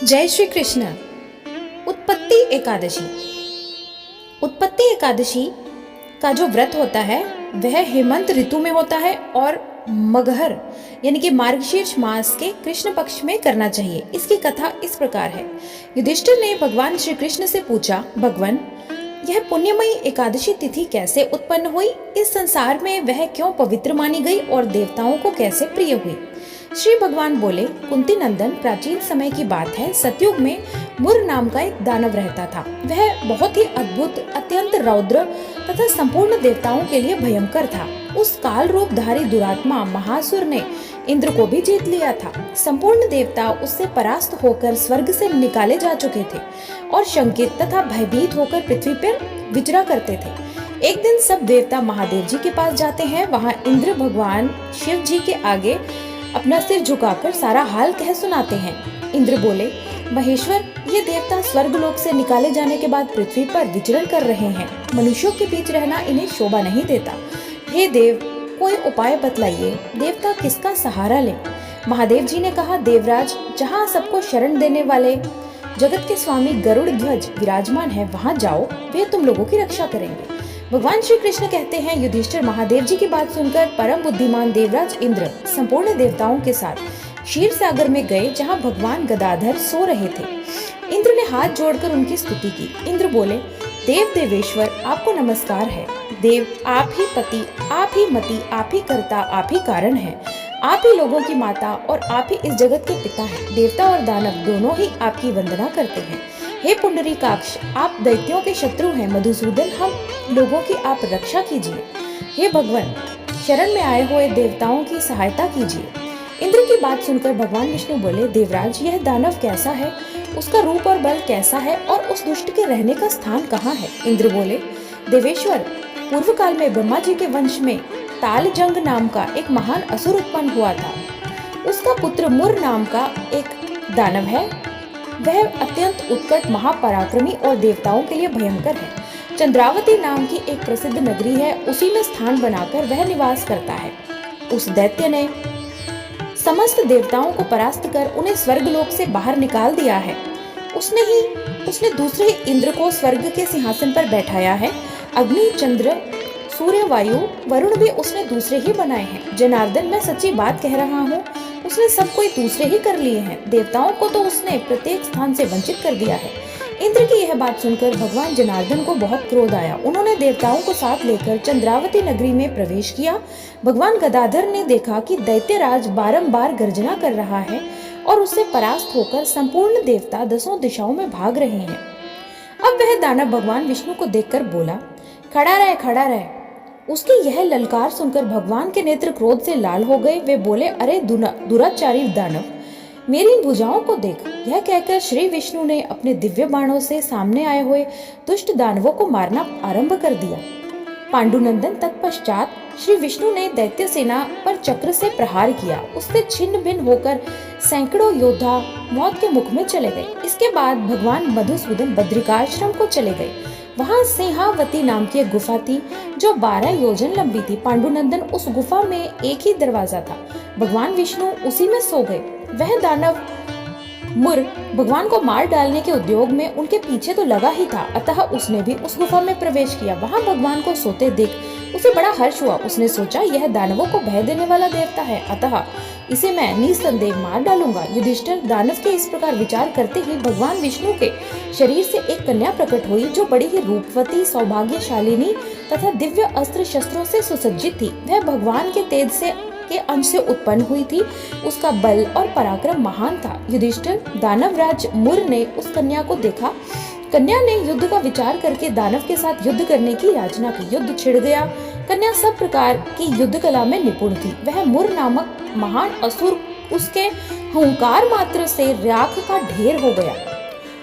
जय श्री कृष्ण। उत्पत्ति एकादशी। उत्पत्ति एकादशी का जो व्रत होता है वह हेमंत ऋतु में होता है और मगहर यानी कि मार्गशीर्ष मास के कृष्ण पक्ष में करना चाहिए। इसकी कथा इस प्रकार है। युधिष्ठिर ने भगवान श्री कृष्ण से पूछा, भगवान, यह पुण्यमयी एकादशी तिथि कैसे उत्पन्न हुई? इस संसार में वह क्यों पवित्र मानी गई और देवताओं को कैसे प्रिय हुई? श्री भगवान बोले, कुंती नंदन, प्राचीन समय की बात है। सतयुग में मुर नाम का एक दानव रहता था। वह बहुत ही अद्भुत, अत्यंत रौद्र तथा संपूर्ण देवताओं के लिए भयंकर था। उस काल रूपधारी दुरात्मा महासुर ने इंद्र को भी जीत लिया था। संपूर्ण देवता उससे परास्त होकर स्वर्ग से निकाले जा चुके थे और शंकित तथा भयभीत होकर पृथ्वी पर विचरा करते थे। एक दिन सब देवता महादेव जी के पास जाते हैं। वहाँ इंद्र भगवान शिव जी के आगे अपना सिर झुकाकर सारा हाल कह सुनाते हैं। इंद्र बोले, महेश्वर, ये देवता स्वर्गलोक से निकाले जाने के बाद पृथ्वी पर विचरण कर रहे हैं। मनुष्यों के बीच रहना इन्हें शोभा नहीं देता। हे देव, कोई उपाय बतलाइए। देवता किसका सहारा लें? महादेव जी ने कहा, देवराज, जहाँ सबको शरण देने वाले जगत के स्वामी गरुड़ ध्वज विराजमान है, वहाँ जाओ, वे तुम लोगों की रक्षा करेंगे। भगवान श्री कृष्ण कहते हैं, युधिष्ठिर महादेव जी की बात सुनकर परम बुद्धिमान देवराज इंद्र संपूर्ण देवताओं के साथ क्षीर सागर में गए, जहाँ भगवान गदाधर सो रहे थे। इंद्र ने हाथ जोड़कर उनकी स्तुति की। इंद्र बोले, देव देवेश्वर, आपको नमस्कार है। देव, आप ही पति, आप ही मति, आप ही कर्ता, आप ही कारण है। आप ही लोगों की माता और आप ही इस जगत के पिता हैं। देवता और दानव दोनों ही आपकी वंदना करते हैं। हे पुंडरीकाक्ष, आप दैत्यों के शत्रु हैं। मधुसूदन, हम लोगों की आप रक्षा कीजिए। हे भगवान, शरण में आए हुए देवताओं की सहायता कीजिए। इंद्र की बात सुनकर भगवान विष्णु बोले, देवराज, यह दानव कैसा है? उसका रूप और बल कैसा है और उस दुष्ट के रहने का स्थान कहाँ है? इंद्र बोले, देवेश्वर, पूर्व काल में ब्रह्मा जी के वंश में तालजंग नाम का एक महान असुर उत्पन्न हुआ था। उसका पुत्र मुर नाम का एक दानव है। वह अत्यंत उत्कट, महापराक्रमी और देवताओं के लिए भयंकर है। चंद्रावती नाम की एक प्रसिद्ध नगरी है, उसी में स्थान बनाकर वह निवास करता है। उस दैत्य ने समस्त देवताओं को परास्त कर उन्हें स्वर्गलोक से बाहर निकाल दिया है। उसने दूसरे इंद्र को स्वर्ग के सिंहासन पर बैठाया है। अग्नि, चंद्र, सूर्य, वायु, वरुण भी उसने दूसरे ही बनाए हैं। जनार्दन, मैं सच्ची बात कह रहा हूँ, उसने सब कोई दूसरे ही कर लिए हैं। देवताओं को तो उसने प्रत्येक स्थान से वंचित कर दिया है। इंद्र की यह बात सुनकर भगवान जनार्दन को बहुत क्रोध आया। उन्होंने देवताओं को साथ लेकर चंद्रावती नगरी में प्रवेश किया। भगवान गदाधर ने देखा कि दैत्यराज बारंबार गर्जना कर रहा है और उससे परास्त होकर संपूर्ण देवता दसों दिशाओं में भाग रहे हैं। अब वह दानव भगवान विष्णु को देखकर बोला, खड़ा रह, खड़ा रह। उसकी यह ललकार सुनकर भगवान के नेत्र क्रोध से लाल हो गए। वे बोले, अरे दुराचारी दानव, मेरी भुजाओं को देख। यह कहकर श्री विष्णु ने अपने दिव्य बाणों से सामने आए हुए दुष्ट दानवों को मारना आरंभ कर दिया। पांडुनंदन, तत्पश्चात श्री विष्णु ने दैत्य सेना पर चक्र से प्रहार किया। उससे छिन्न भिन्न होकर सैकड़ों योद्धा मौत के मुख में चले गए। इसके बाद भगवान मधुसूदन बद्रिकाश्रम को चले गए। वहाँ सिंहावती नाम की एक गुफा थी जो 12 योजन लंबी थी। पांडुनंदन, उस गुफा में एक ही दरवाजा था। भगवान विष्णु उसी में सो गए। वह दानव मुर भगवान को मार डालने के उद्योग में उनके पीछे तो लगा ही था, अतः उसने भी उस गुफा में प्रवेश किया। वहाँ भगवान को सोते देख उसे बड़ा हर्ष हुआ। उसने सोचा, यह दानवों को भय देने वाला देवता है, अतः इसे मैं निसंदेह मार डालूंगा। युधिष्ठिर, दानव के इस प्रकार विचार करते ही भगवान विष्णु के शरीर से एक कन्या प्रकट हुई, जो बड़ी ही रूपवती, सौभाग्यशालिनी तथा दिव्य अस्त्र शस्त्रों से सुसज्जित थी। वह भगवान के तेज के अंश से उत्पन्न हुई थी। उसका बल और पराक्रम महान था। युधिष्ठिर, दानवराज मुर ने उस कन्या को देखा। कन्या ने युद्ध का विचार करके दानव के साथ युद्ध करने की याचना की। युद्ध छिड़ गया। कन्या सब प्रकार की युद्ध कला में निपुण थी। वह मुर नामक महान असुर उसके हुंकार मात्र से राख का ढेर हो गया।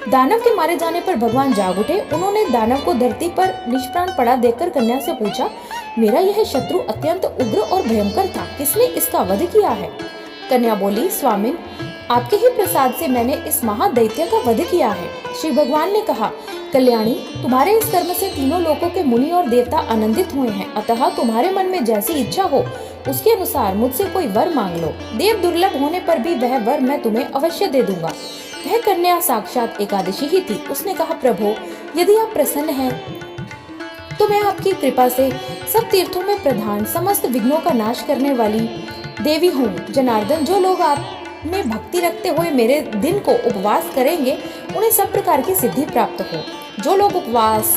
दानव के मारे जाने पर भगवान जाग उठे। उन्होंने दानव को धरती पर निष्प्राण पड़ा देखकर कन्या से पूछा, मेरा यह शत्रु अत्यंत उग्र और भयंकर था, किसने इसका वध किया है? कन्या बोली, स्वामिन, आपके ही प्रसाद से मैंने इस महादैत्य का वध किया है। श्री भगवान ने कहा, कल्याणी, तुम्हारे इस कर्म से तीनों लोकों के मुनि और देवता आनंदित हुए हैं, अतः तुम्हारे मन में जैसी इच्छा हो उसके अनुसार मुझसे कोई वर मांग लो। देव दुर्लभ होने पर भी वह वर मैं तुम्हें अवश्य दे दूंगा। वह कन्या साक्षात एकादशी ही थी। उसने कहा, प्रभु यदि आप प्रसन्न हैं तो मैं आपकी कृपा से सब तीर्थों में प्रधान, समस्त विघ्नों का नाश करने वाली देवी हूँ। जनार्दन, जो लोग आप में भक्ति रखते हुए मेरे दिन को उपवास करेंगे उन्हें सब प्रकार की सिद्धि प्राप्त हो। जो लोग उपवास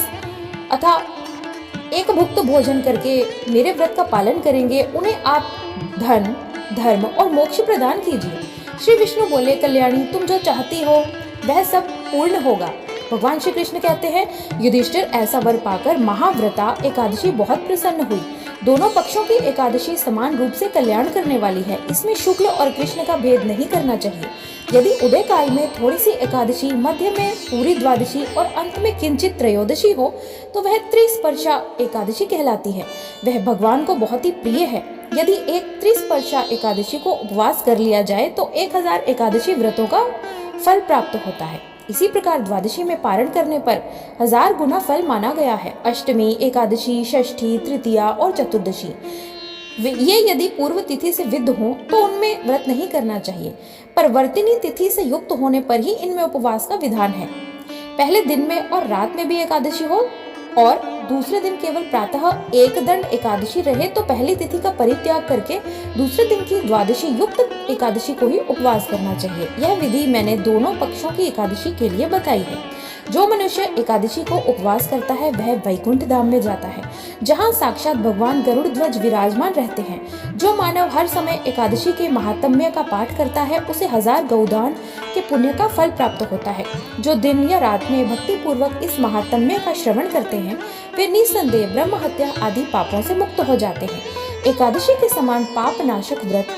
अथा एक भुक्त भोजन करके मेरे व्रत का पालन करेंगे उन्हें आप धन, धर्म और मोक्ष प्रदान कीजिए। श्री विष्णु बोले, कल्याणी, तुम जो चाहती हो वह सब पूर्ण होगा। भगवान श्री कृष्ण कहते हैं, युधिष्ठिर, ऐसा वर पाकर महाव्रता एकादशी बहुत प्रसन्न हुई। दोनों पक्षों की एकादशी समान रूप से कल्याण करने वाली है। इसमें शुक्ल और कृष्ण का भेद नहीं करना चाहिए। यदि उदय काल में थोड़ी सी एकादशी, मध्य में पूरी द्वादशी और अंत में किंचित त्रयोदशी हो तो वह त्रिस्पर्शा एकादशी कहलाती है। वह भगवान को बहुत ही प्रिय है। यदि एक त्रिस्पर्शा एकादशी को उपवास कर लिया जाए तो 1000 एकादशी व्रतों का फल प्राप्त होता है। इसी प्रकार द्वादशी में पारण करने पर 1000 गुना फल माना गया है। अष्टमी, एकादशी, षष्ठी, तृतीया और चतुर्दशी ये यदि पूर्व तिथि से विद्ध हो तो उनमें व्रत नहीं करना चाहिए, पर वर्तिनी तिथि से युक्त होने पर ही इनमें उपवास का विधान है। पहले दिन में और रात में भी एकादशी हो और दूसरे दिन केवल प्रातः एक दंड एकादशी रहे तो पहली तिथि का परित्याग करके दूसरे दिन की द्वादशी युक्त एकादशी को ही उपवास करना चाहिए। यह विधि मैंने दोनों पक्षों की एकादशी के लिए बताई है। जो मनुष्य एकादशी को उपवास करता है वह वैकुंठ धाम में जाता है, जहाँ साक्षात भगवान गरुड़ ध्वज विराजमान रहते हैं। जो मानव हर समय एकादशी के महात्म्य का पाठ करता है उसे 1000 गौदान के पुण्य का फल प्राप्त होता है। जो दिन या रात में भक्ति पूर्वक इस महात्म्य का श्रवण करते हैं वे निस्संदेह ब्रह्म हत्या आदि पापों से मुक्त हो जाते हैं। एकादशी के समान पाप नाशक व्रत